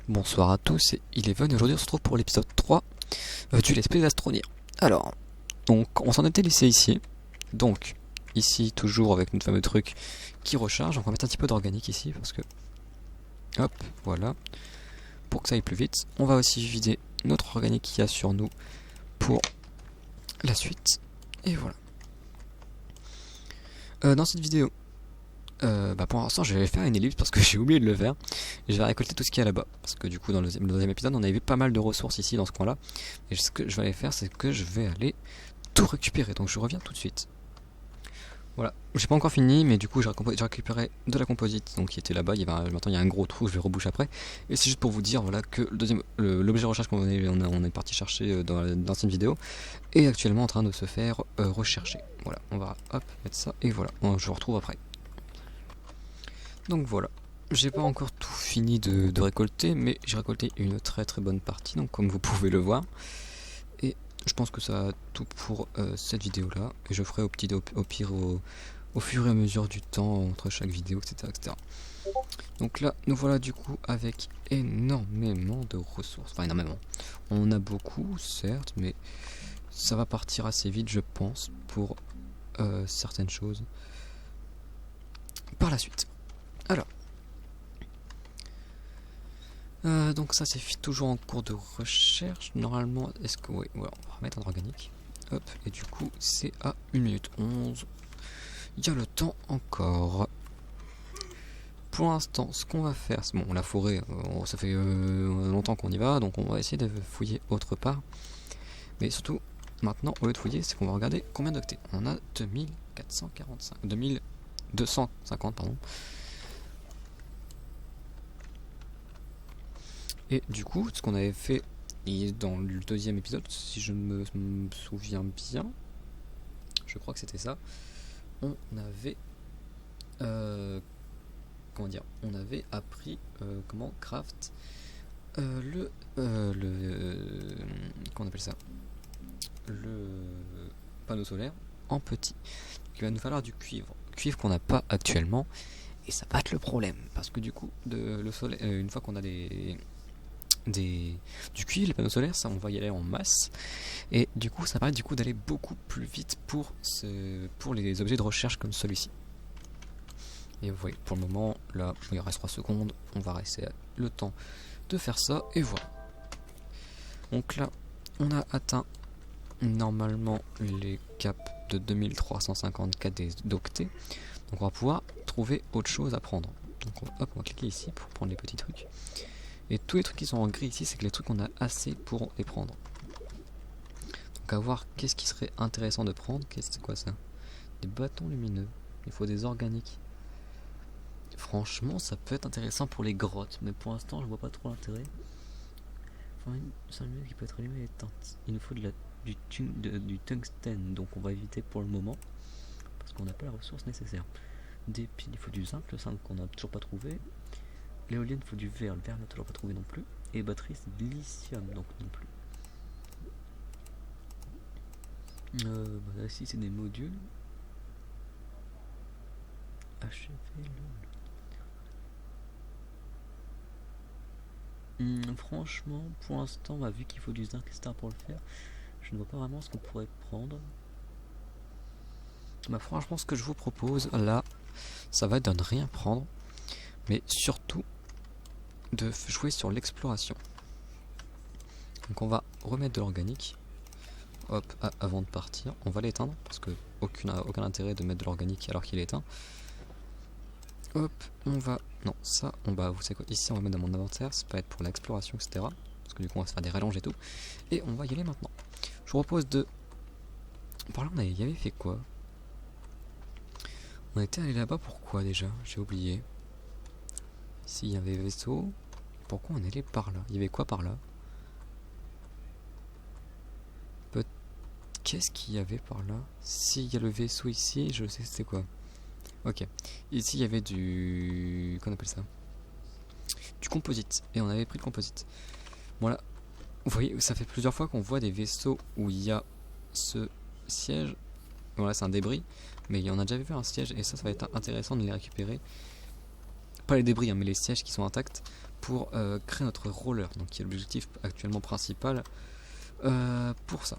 Bonsoir à tous, c'est Eleven et aujourd'hui on se retrouve pour l'épisode 3 du Let's Play d'Astroneer. Alors, donc on s'en était laissé ici, donc ici toujours avec notre fameux truc qui recharge, on va mettre un petit peu d'organique ici parce que, hop, voilà, pour que ça aille plus vite. On va aussi vider notre organique qu'il y a sur nous pour la suite, et voilà. Dans cette vidéo, pour l'instant je vais faire une ellipse parce que j'ai oublié de le faire. Et je vais récolter tout ce qu'il y a là-bas. Parce que du coup dans le deuxième épisode on avait vu pas mal de ressources ici dans ce coin là. Et ce que je vais aller faire c'est que je vais aller tout récupérer. Donc je reviens tout de suite. Voilà, j'ai pas encore fini mais du coup j'ai récupéré de la composite donc qui était là-bas. Maintenant il y a un gros trou, je vais reboucher après. Et c'est juste pour vous dire voilà que l'objet de recherche qu'on est parti chercher dans l'ancienne vidéo est actuellement en train de se faire rechercher. Voilà, on va hop mettre ça et voilà, je vous retrouve après. Donc voilà, j'ai pas encore tout fini de récolter, mais j'ai récolté une très très bonne partie, donc comme vous pouvez le voir. Et je pense que ça a tout pour cette vidéo là, et je ferai au pire au fur et à mesure du temps entre chaque vidéo, etc. Donc là, nous voilà du coup avec énormément de ressources, enfin énormément. On en a beaucoup, certes, mais ça va partir assez vite, je pense, pour certaines choses par la suite. Alors, donc ça c'est toujours en cours de recherche. Normalement, est-ce que oui, voilà, on va remettre un organique. Hop, et du coup c'est à 1 minute 11. Il y a le temps encore. Pour l'instant, ce qu'on va faire, c'est bon, la forêt, ça fait longtemps qu'on y va, donc on va essayer de fouiller autre part. Mais surtout, maintenant, au lieu de fouiller, c'est qu'on va regarder combien d'octets. On a 2250, pardon. Et du coup, ce qu'on avait fait dans le deuxième épisode, si je me souviens bien, je crois que c'était ça, on avait comment dire, on avait appris comment craft comment on appelle ça, le panneau solaire en petit. Il va nous falloir du cuivre qu'on n'a pas actuellement, et ça va être le problème parce que du coup le soleil, une fois qu'on a du cuivre, les panneaux solaires, ça on va y aller en masse, et du coup ça permet du coup d'aller beaucoup plus vite pour les objets de recherche comme celui-ci. Et vous voyez, pour le moment là il reste 3 secondes, on va rester le temps de faire ça, et voilà. Donc là on a atteint normalement les caps de 2354 d'octets, donc on va pouvoir trouver autre chose à prendre. Donc on va cliquer ici pour prendre les petits trucs. Et tous les trucs qui sont en gris ici, c'est que les trucs qu'on a assez pour les prendre. Donc à voir qu'est-ce qui serait intéressant de prendre. C'est quoi ça? Des bâtons lumineux. Il faut des organiques. Franchement, ça peut être intéressant pour les grottes, mais pour l'instant, je vois pas trop l'intérêt. Enfin, c'est un lumineux qui peut être allumé et éteint. Il nous faut du tungstène, donc on va éviter pour le moment, parce qu'on n'a pas la ressource nécessaire. Des piles, il faut du zinc, le zinc qu'on n'a toujours pas trouvé. L'éolienne, il faut du verre, le verre n'a toujours pas trouvé non plus. Et batterie, c'est de lithium, donc non plus. Ici, c'est des modules. Achever le... franchement, pour l'instant, vu qu'il faut du zinc, etc. pour le faire, je ne vois pas vraiment ce qu'on pourrait prendre. Franchement, ce que je vous propose là, ça va être de ne rien prendre, mais surtout de jouer sur l'exploration. Donc on va remettre de l'organique. Hop, avant de partir, on va l'éteindre parce que aucun intérêt de mettre de l'organique alors qu'il est éteint. Hop, on va... Non, ça, vous savez quoi, ici on va mettre dans mon inventaire, ça va être pour l'exploration, etc. Parce que du coup on va se faire des rallonges et tout. Et on va y aller maintenant. Je vous propose de... Par là, y avait fait quoi? On était allé là-bas, pourquoi déjà? J'ai oublié. Ici il y avait vaisseau. Pourquoi on est allé par là? Il y avait quoi par là? Qu'est-ce qu'il y avait par là? S'il y a le vaisseau ici, je sais c'était quoi. Ok. Ici il y avait du... Qu'on appelle ça? Du composite. Et on avait pris le composite. Voilà. Vous voyez, ça fait plusieurs fois qu'on voit des vaisseaux où il y a ce siège. Voilà, c'est un débris. Mais on a déjà vu un siège, et ça va être intéressant de les récupérer. Pas les débris, hein, mais les sièges qui sont intacts. pour créer notre roller, donc qui est l'objectif actuellement principal pour ça.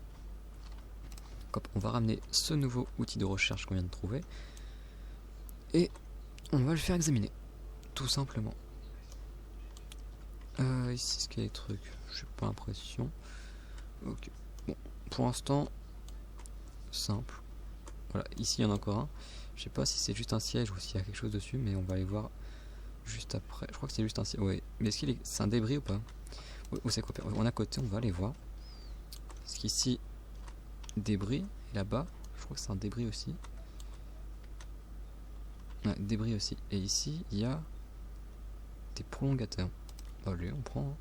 Hop, on va ramener ce nouveau outil de recherche qu'on vient de trouver et on va le faire examiner, tout simplement. Ici, est-ce qu'il y a des trucs? J'ai pas l'impression. Ok. Bon, pour l'instant, simple. Voilà, ici il y en a encore un. Je sais pas si c'est juste un siège ou s'il y a quelque chose dessus, mais on va aller voir juste après. Je crois que c'est juste un siège. Ouais, mais est-ce qu'il est. C'est un débris ou pas? Où c'est quoi? On est à côté, on va aller voir. Est-ce qu'ici, débris, et là-bas, je crois que c'est un débris aussi. Ouais, débris aussi. Et ici, il y a des prolongateurs. Bah, lui, on prend. Hein.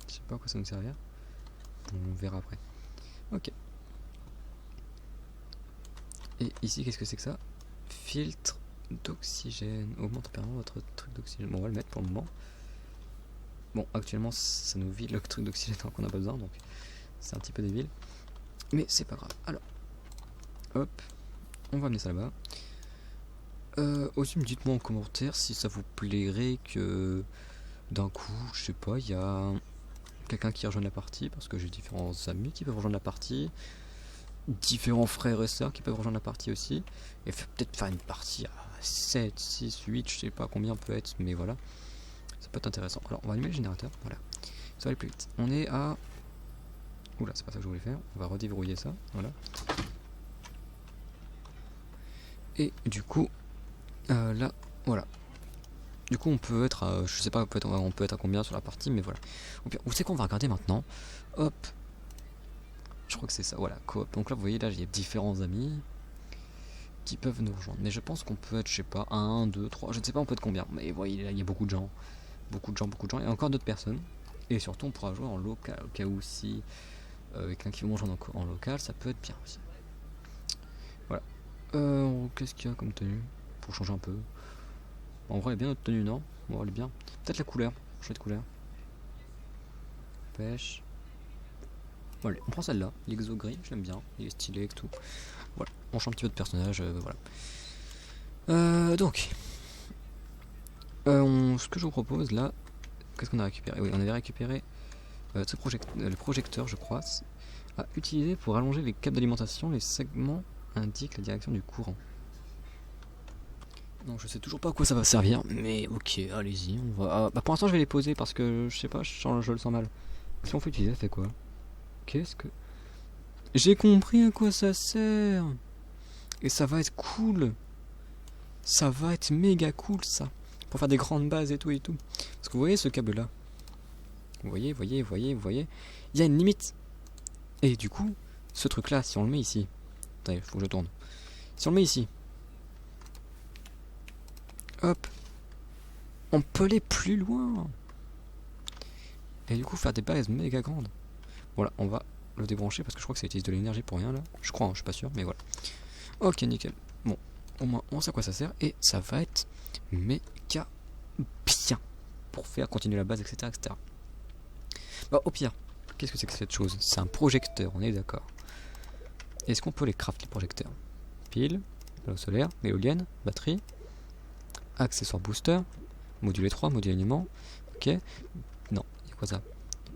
Je sais pas à quoi ça nous servir. On verra après. Ok. Et ici, qu'est-ce que c'est que ça? Filtre d'oxygène. Augmente apparemment votre truc d'oxygène. Bon, on va le mettre pour le moment. Bon, actuellement, ça nous vide le truc d'oxygène tant qu'on n'a pas besoin, donc c'est un petit peu débile. Mais c'est pas grave. Alors, hop, on va amener ça là-bas. Aussi, dites-moi en commentaire si ça vous plairait que d'un coup, je sais pas, il y a quelqu'un qui rejoint la partie, parce que j'ai différents amis qui peuvent rejoindre la partie, différents frères et sœurs qui peuvent rejoindre la partie aussi, et peut-être faire une partie à 7, 6, 8, je sais pas combien peut être, mais voilà, ça peut être intéressant. Alors, on va allumer le générateur, voilà, ça va aller plus vite. On est à... Oula, c'est pas ça que je voulais faire, on va redéverrouiller ça, voilà. Et du coup, là, voilà. Du coup, on peut être à, je sais pas, on peut être à combien sur la partie, mais voilà. Vous savez qu'on va regarder maintenant. Hop. Je crois que c'est ça, voilà, coop. Donc là, vous voyez, là, il y a différents amis qui peuvent nous rejoindre. Mais je pense qu'on peut être, je sais pas, 1, 2, 3, je ne sais pas, on peut être combien. Mais vous voyez, là, il y a beaucoup de gens. Beaucoup de gens, et encore d'autres personnes. Et surtout, on pourra jouer en local, au cas où si quelqu'un qui veut nous rejoindre en local, ça peut être bien aussi. Voilà. Qu'est-ce qu'il y a comme tenue pour changer un peu? En vrai, elle est bien notre tenue, non? Bon, elle est bien. Peut-être la couleur. Chouette couleur. Pêche. Bon, allez, on prend celle-là. L'exo gris, je l'aime bien. Il est stylé et tout. Voilà. On change un petit peu de personnage. Voilà. Donc. Ce que je vous propose là. Qu'est-ce qu'on a récupéré? Oui, on avait récupéré le projecteur, je crois. À utiliser pour allonger les câbles d'alimentation. Les segments indiquent la direction du courant. Non, je sais toujours pas à quoi ça va servir, mais ok, allez-y, on va... bah pour l'instant je vais les poser parce que, je sais pas, je le sens mal. Si on fait utiliser, ça fait quoi? Qu'est-ce que... J'ai compris à quoi ça sert. Et ça va être cool. Ça va être méga cool, ça. Pour faire des grandes bases et tout et tout. Parce que vous voyez ce câble-là? Vous voyez, il y a une limite. Et du coup, ce truc-là, si on le met ici... Attendez, faut que je tourne. Si on le met ici... Hop, on peut aller plus loin. Et du coup faire des bases méga grandes. Voilà, on va le débrancher parce que je crois que ça utilise de l'énergie pour rien là. Je crois, hein, je suis pas sûr, mais voilà. Ok, nickel. Bon, au moins on sait à quoi ça sert et ça va être méga bien pour faire continuer la base, etc. etc. Bah au pire, qu'est-ce que c'est que cette chose? C'est un projecteur, on est d'accord. Est-ce qu'on peut les craft les projecteurs? Pile, panneau solaire, éolienne, batterie. Accessoire booster, module 3, module aliment, ok, non, il y a quoi ça?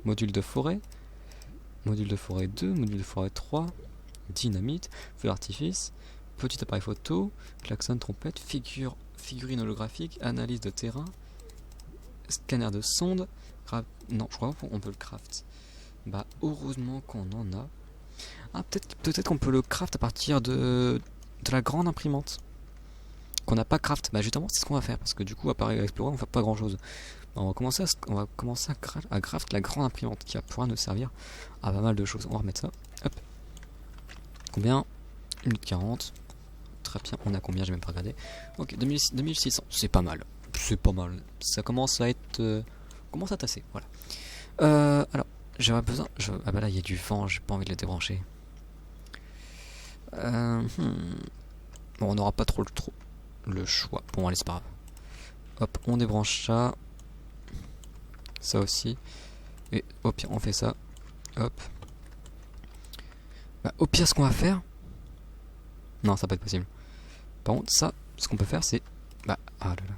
Module de forêt 2, module de forêt 3, dynamite, feu d'artifice, petit appareil photo, klaxon, trompette, figurine holographique, analyse de terrain, scanner de sonde, non, je crois pas qu'on peut le craft. Bah, heureusement qu'on en a. Ah, peut-être qu'on peut le craft à partir de la grande imprimante. Qu'on n'a pas craft, bah justement c'est ce qu'on va faire parce que du coup à part explorer on fait pas grand chose. On va commencer à craft la grande imprimante qui pourra nous servir à pas mal de choses. On va remettre ça. Hop. Combien? 1 minute 40. Très bien, on a combien? J'ai même pas regardé. Ok, 2600, c'est pas mal. C'est pas mal. Ça commence à être. Commence à tasser, voilà. Alors, j'aurais besoin. Ah bah là il y a du vent, j'ai pas envie de le débrancher. Bon, on n'aura pas trop le choix. Bon, allez, c'est pas grave. Hop, on débranche ça. Ça aussi. Et au pire, on fait ça. Hop. Bah, au pire, ce qu'on va faire... Non, ça va pas être possible. Par contre, ça, ce qu'on peut faire, c'est... Bah, ah là là.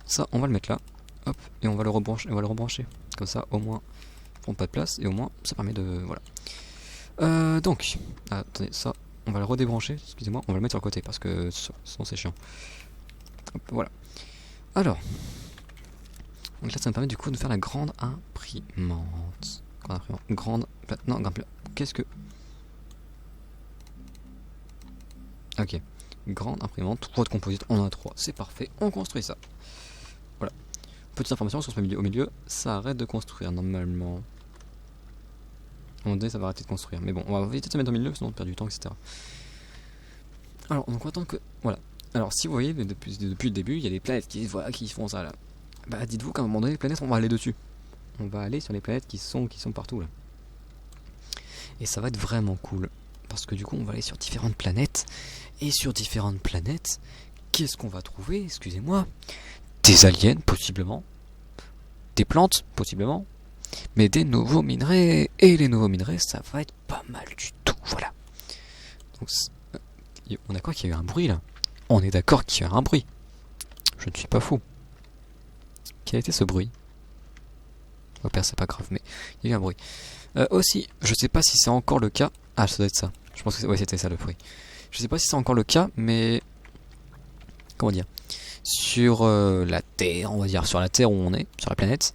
Ça, on va le mettre là. Hop, et on va le rebrancher. Comme ça, au moins, on prend pas de place et au moins, ça permet de... Voilà. Donc, attendez, ça, on va le redébrancher. Excusez-moi, on va le mettre sur le côté parce que sinon c'est chiant. Hop, voilà. Alors, donc là, ça me permet du coup de faire la grande imprimante. Grande imprimante. Non, qu'est-ce que... Ok. Grande imprimante, 3 de composite, on en a 3, c'est parfait, on construit ça. Voilà. Petite information, si on se met au milieu, ça arrête de construire normalement. À un moment donné, ça va arrêter de construire. Mais bon, on va éviter de se mettre au milieu, sinon on perd du temps, etc. Alors, donc on va attendre que... Voilà. Alors, si vous voyez, depuis le début, il y a des planètes qui font ça là. Bah, dites-vous qu'à un moment donné, les planètes, on va aller dessus. On va aller sur les planètes qui sont partout là. Et ça va être vraiment cool. Parce que du coup, on va aller sur différentes planètes. Et sur différentes planètes, qu'est-ce qu'on va trouver? Excusez-moi. Des aliens, possiblement. Des plantes, possiblement. Mais des nouveaux minerais. Et les nouveaux minerais, ça va être pas mal du tout. Voilà. Donc, on est d'accord qu'il y a eu un bruit là. On est d'accord qu'il y a eu un bruit. Je ne suis pas fou. Quel était ce bruit? Au pire, c'est pas grave, mais il y a eu un bruit. Aussi, je sais pas si c'est encore le cas. Ah, ça doit être ça. Je pense que ouais, c'était ça le bruit. Je sais pas si c'est encore le cas, mais... Comment dire? Sur la Terre, on va dire, sur la Terre où on est, sur la planète,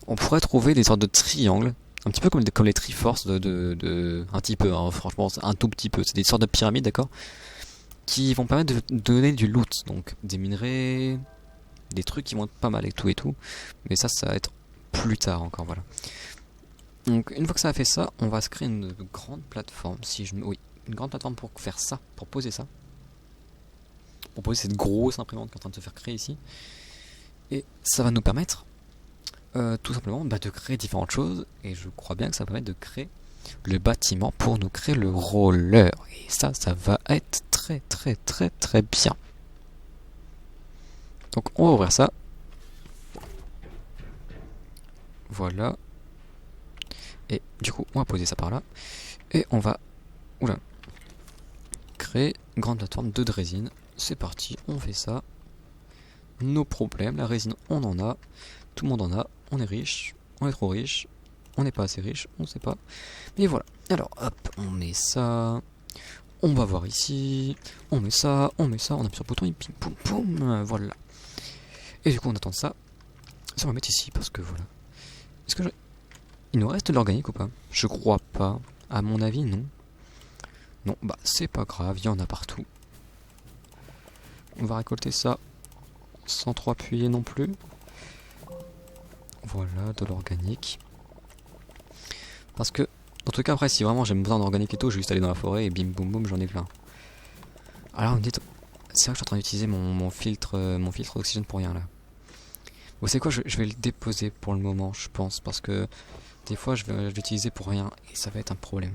on pourrait trouver des sortes de triangles, un petit peu comme les Triforce un petit peu, hein, franchement, un tout petit peu. C'est des sortes de pyramides, d'accord? Qui vont permettre de donner du loot, donc des minerais, des trucs qui vont être pas mal et tout. Mais ça va être plus tard encore, voilà. Donc une fois que ça a fait ça, on va se créer une grande plateforme, oui, une grande plateforme pour faire ça, pour poser ça. Pour poser cette grosse imprimante qui est en train de se faire créer ici. Et ça va nous permettre tout simplement de créer différentes choses. Et je crois bien que ça va permettre de créer le bâtiment pour nous créer le roller. Et ça va être très bien. Donc on va ouvrir ça. Voilà. Et du coup, on va poser ça par là. Et on va... Oula. Créer une grande plateforme de résine. C'est parti, on fait ça. Nos problèmes, la résine, on en a. Tout le monde en a. On est riche. On est trop riche. On n'est pas assez riche. On sait pas. Mais voilà. Alors, hop, on met ça. On va voir ici. On met ça. On appuie sur le bouton et pim, poum, poum. Voilà. Et du coup, on attend ça. Ça, on va mettre ici parce que voilà. Est-ce que il nous reste de l'organique ou pas? Je crois pas. À mon avis, non. Non, bah c'est pas grave, il y en a partout. On va récolter ça sans trop appuyer non plus. Voilà, de l'organique. Parce que, en tout cas, après, si vraiment j'ai besoin d'organique et tout, je vais juste aller dans la forêt et bim boum boum, j'en ai plein. Alors, vous me dites, c'est vrai que je suis en train d'utiliser mon filtre d'oxygène pour rien là. Vous savez quoi, je vais le déposer pour le moment, je pense, parce que des fois je vais l'utiliser pour rien et ça va être un problème.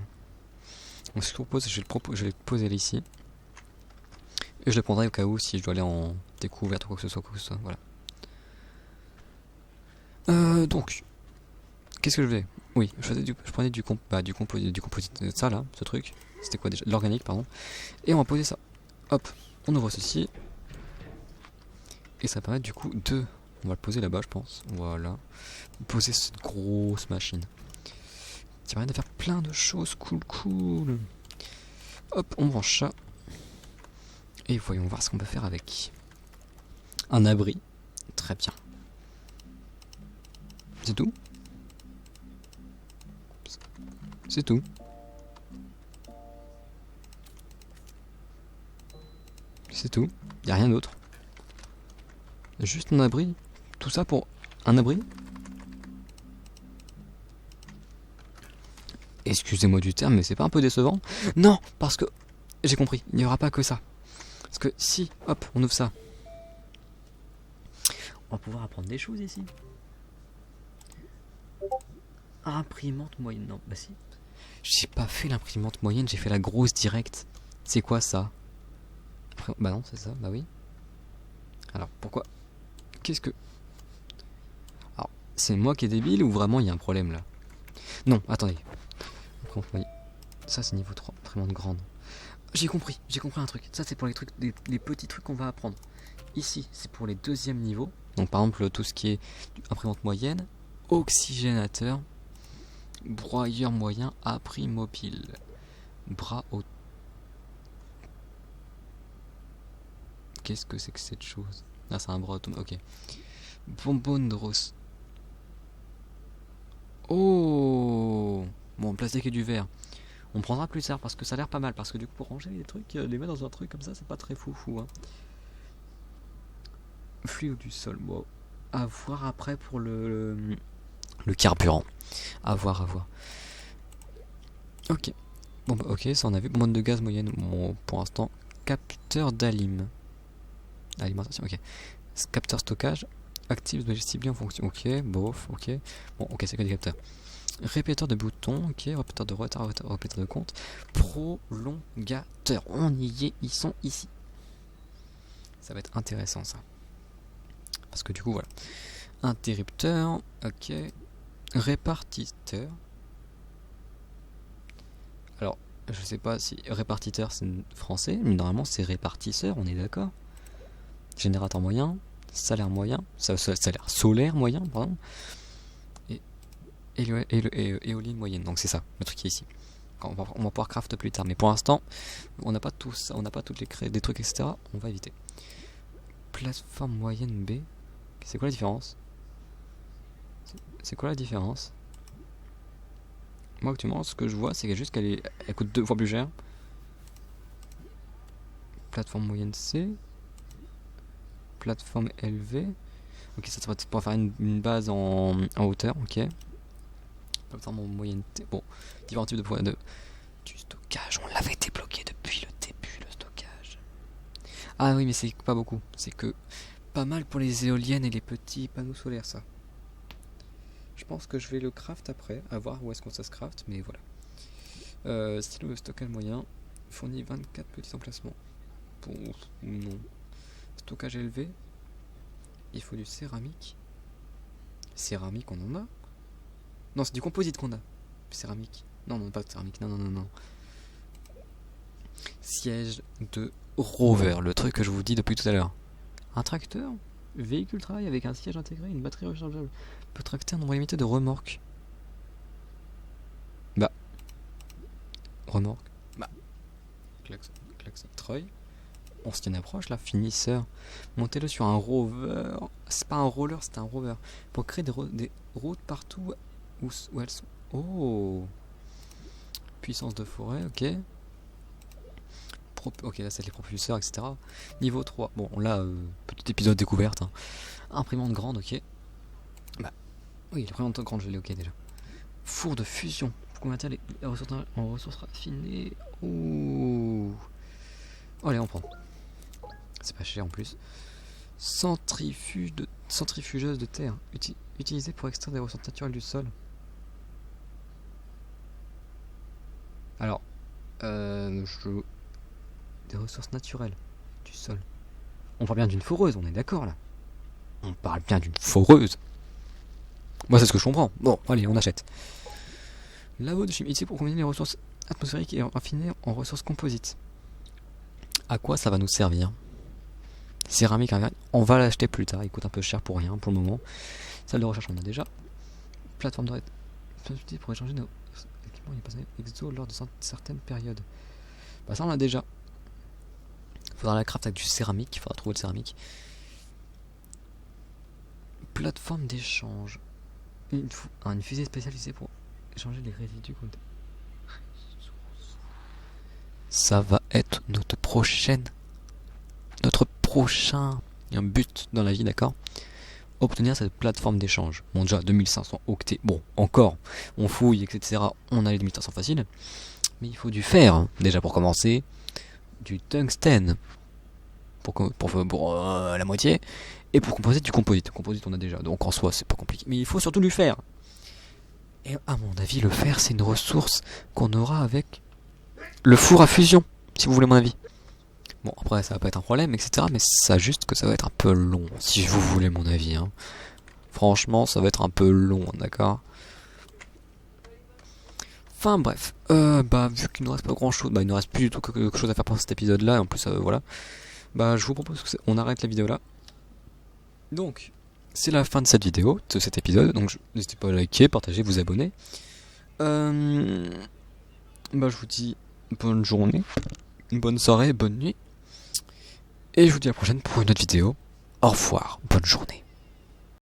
Donc ce que je propose, je vais le poser là ici. Et je le prendrai au cas où si je dois aller en découverte ou quoi que ce soit, voilà. Donc, qu'est-ce que je vais? Oui, je prenais du composite, ça là, ce truc. C'était quoi déjà? L'organique, pardon. Et on va poser ça. Hop, on ouvre ceci. Et ça permet du coup de... On va le poser là-bas, je pense. Voilà. Poser cette grosse machine. Ça permet de faire plein de choses cool. Hop, on branche ça. Et voyons voir ce qu'on peut faire avec. Un abri. Très bien. C'est tout? C'est tout. C'est tout. Y a rien d'autre. Juste un abri. Tout ça pour un abri? Excusez-moi du terme, mais c'est pas un peu décevant? Non, parce que j'ai compris, il n'y aura pas que ça. Parce que si, hop, on ouvre ça, on va pouvoir apprendre des choses ici. Imprimante moyenne, non, bah si. J'ai pas fait l'imprimante moyenne, j'ai fait la grosse directe. C'est quoi ça? Bah non, c'est ça, bah oui. Alors pourquoi? Qu'est-ce que... Alors, c'est moi qui est débile ou vraiment il y a un problème là? Non, attendez. Ça c'est niveau 3, imprimante grande. J'ai compris un truc. Ça c'est pour les trucs, les petits trucs qu'on va apprendre. Ici c'est pour les deuxièmes niveaux. Donc par exemple tout ce qui est imprimante moyenne, oxygénateur, broyeur moyen à prix mobile, bras au... Qu'est-ce que c'est que cette chose? Ah, c'est un bras automatique, ok. Bonbonne de rose. Oh, bon, plastique et du verre. On prendra plus tard parce que ça a l'air pas mal. Parce que du coup, pour ranger les trucs, les mettre dans un truc comme ça, c'est pas très foufou. Hein. Fluide du sol. Bon, à voir après pour le carburant. À voir, à voir. Ok. Bon, bah, ok, ça on a vu. Bonbonne de gaz moyenne. Bon, pour l'instant, capteur alimentation, ok. Capteur stockage. Active de ciblé en fonction. Ok, bof, ok. Bon, ok, c'est que des capteurs. Répéteur de boutons, ok, répéteur de retard, répéteur de compte, prolongateur, on y est, ils sont ici. Ça va être intéressant ça. Parce que du coup voilà. Interrupteur, ok. Répartiteur. Alors, je sais pas si répartiteur c'est français, mais normalement c'est répartisseur, on est d'accord. Générateur moyen, salaire moyen, salaire solaire moyen, pardon. Éolienne moyenne, donc c'est ça le truc qui est ici. On va pouvoir craft plus tard, mais pour l'instant on n'a pas tout ça, on n'a pas toutes les des trucs etc. On va éviter. Plateforme moyenne B, c'est quoi la différence? C'est quoi la différence? Moi actuellement ce que je vois c'est qu'elle juste elle coûte 2 fois plus cher. Plateforme moyenne C, plateforme LV. Ok, ça va pouvoir faire une base en hauteur, ok. Plateforme en moyenne T. Bon, différents types du stockage. On l'avait débloqué depuis le début, le stockage. Ah oui, mais c'est pas beaucoup. C'est que pas mal pour les éoliennes et les petits panneaux solaires, ça. Je pense que je vais le craft après, à voir où est-ce qu'on ça se craft, mais voilà. Stylo de stockage moyen fournit 24 petits emplacements. Pour non. Stockage élevé. Il faut du céramique. Céramique, on en a? Non, c'est du composite qu'on a. Céramique. Non, pas de céramique. Non. Siège de rover, le truc que je vous dis depuis tout à l'heure. Un tracteur, véhicule travail avec un siège intégré, une batterie rechargeable. Peut tracter un nombre limité de remorques. Bah. Remorque. Bah. Klaxon. Treuil. On se tient approche là, finisseur. Montez-le sur un rover. C'est pas un roller, c'est un rover. Pour créer des routes partout où elles sont. Oh. Puissance de forêt, ok. Ok, là c'est les propulseurs, etc. Niveau 3. Bon, là, petit épisode découverte. Hein. Imprimante grande, ok. Bah, oui, l'imprimante grande, je l'ai, ok déjà. Four de fusion. Pour convertir les ressources en ressources raffinées. Ouh. Oh, allez, on prend. C'est pas cher en plus. Centrifugeuse de terre. Utilisée pour extraire des ressources naturelles du sol. Alors, des ressources naturelles du sol. On parle bien d'une foreuse, on est d'accord là. On parle bien d'une foreuse. Moi, c'est ce que je comprends. Bon, allez, on achète. Labo de chimie, ici pour combiner les ressources atmosphériques et raffinées en ressources composites. À quoi ça va nous servir? Céramique, on va l'acheter plus tard. Il coûte un peu cher pour rien pour le moment. Salle de recherche, on a déjà. Plateforme de pour échanger nos équipements exo lors de certaines périodes. Bah ça on l'a déjà. Faudra la craft avec du céramique. Il faudra trouver de céramique. Plateforme d'échange. Une fusée spécialisée pour échanger les résidus. Ça va être notre prochain but dans la vie, d'accord? Obtenir cette plateforme d'échange. Bon, déjà 2500 octets. Bon, encore, on fouille, etc. On a les 2500 faciles. Mais il faut du fer, hein. Déjà pour commencer. Du tungstène. Pour la moitié. Et pour composer du composite. Composite, on a déjà. Donc en soi, c'est pas compliqué. Mais il faut surtout du fer. Et à mon avis, le fer, c'est une ressource qu'on aura avec le four à fusion. Si vous voulez mon avis. Bon, après, ça va pas être un problème, etc. Mais ça juste que ça va être un peu long, si vous voulez mon avis. Hein. Franchement, ça va être un peu long, d'accord? Enfin, bref. Vu qu'il ne reste pas grand chose, il ne reste plus du tout quelque chose à faire pour cet épisode-là. Et en plus, voilà. Je vous propose qu'on arrête la vidéo là. Donc, c'est la fin de cette vidéo, de cet épisode. Donc n'hésitez pas à liker, partager, vous abonner. Je vous dis bonne journée, bonne soirée, bonne nuit. Et je vous dis à la prochaine pour une autre vidéo. Au revoir, bonne journée.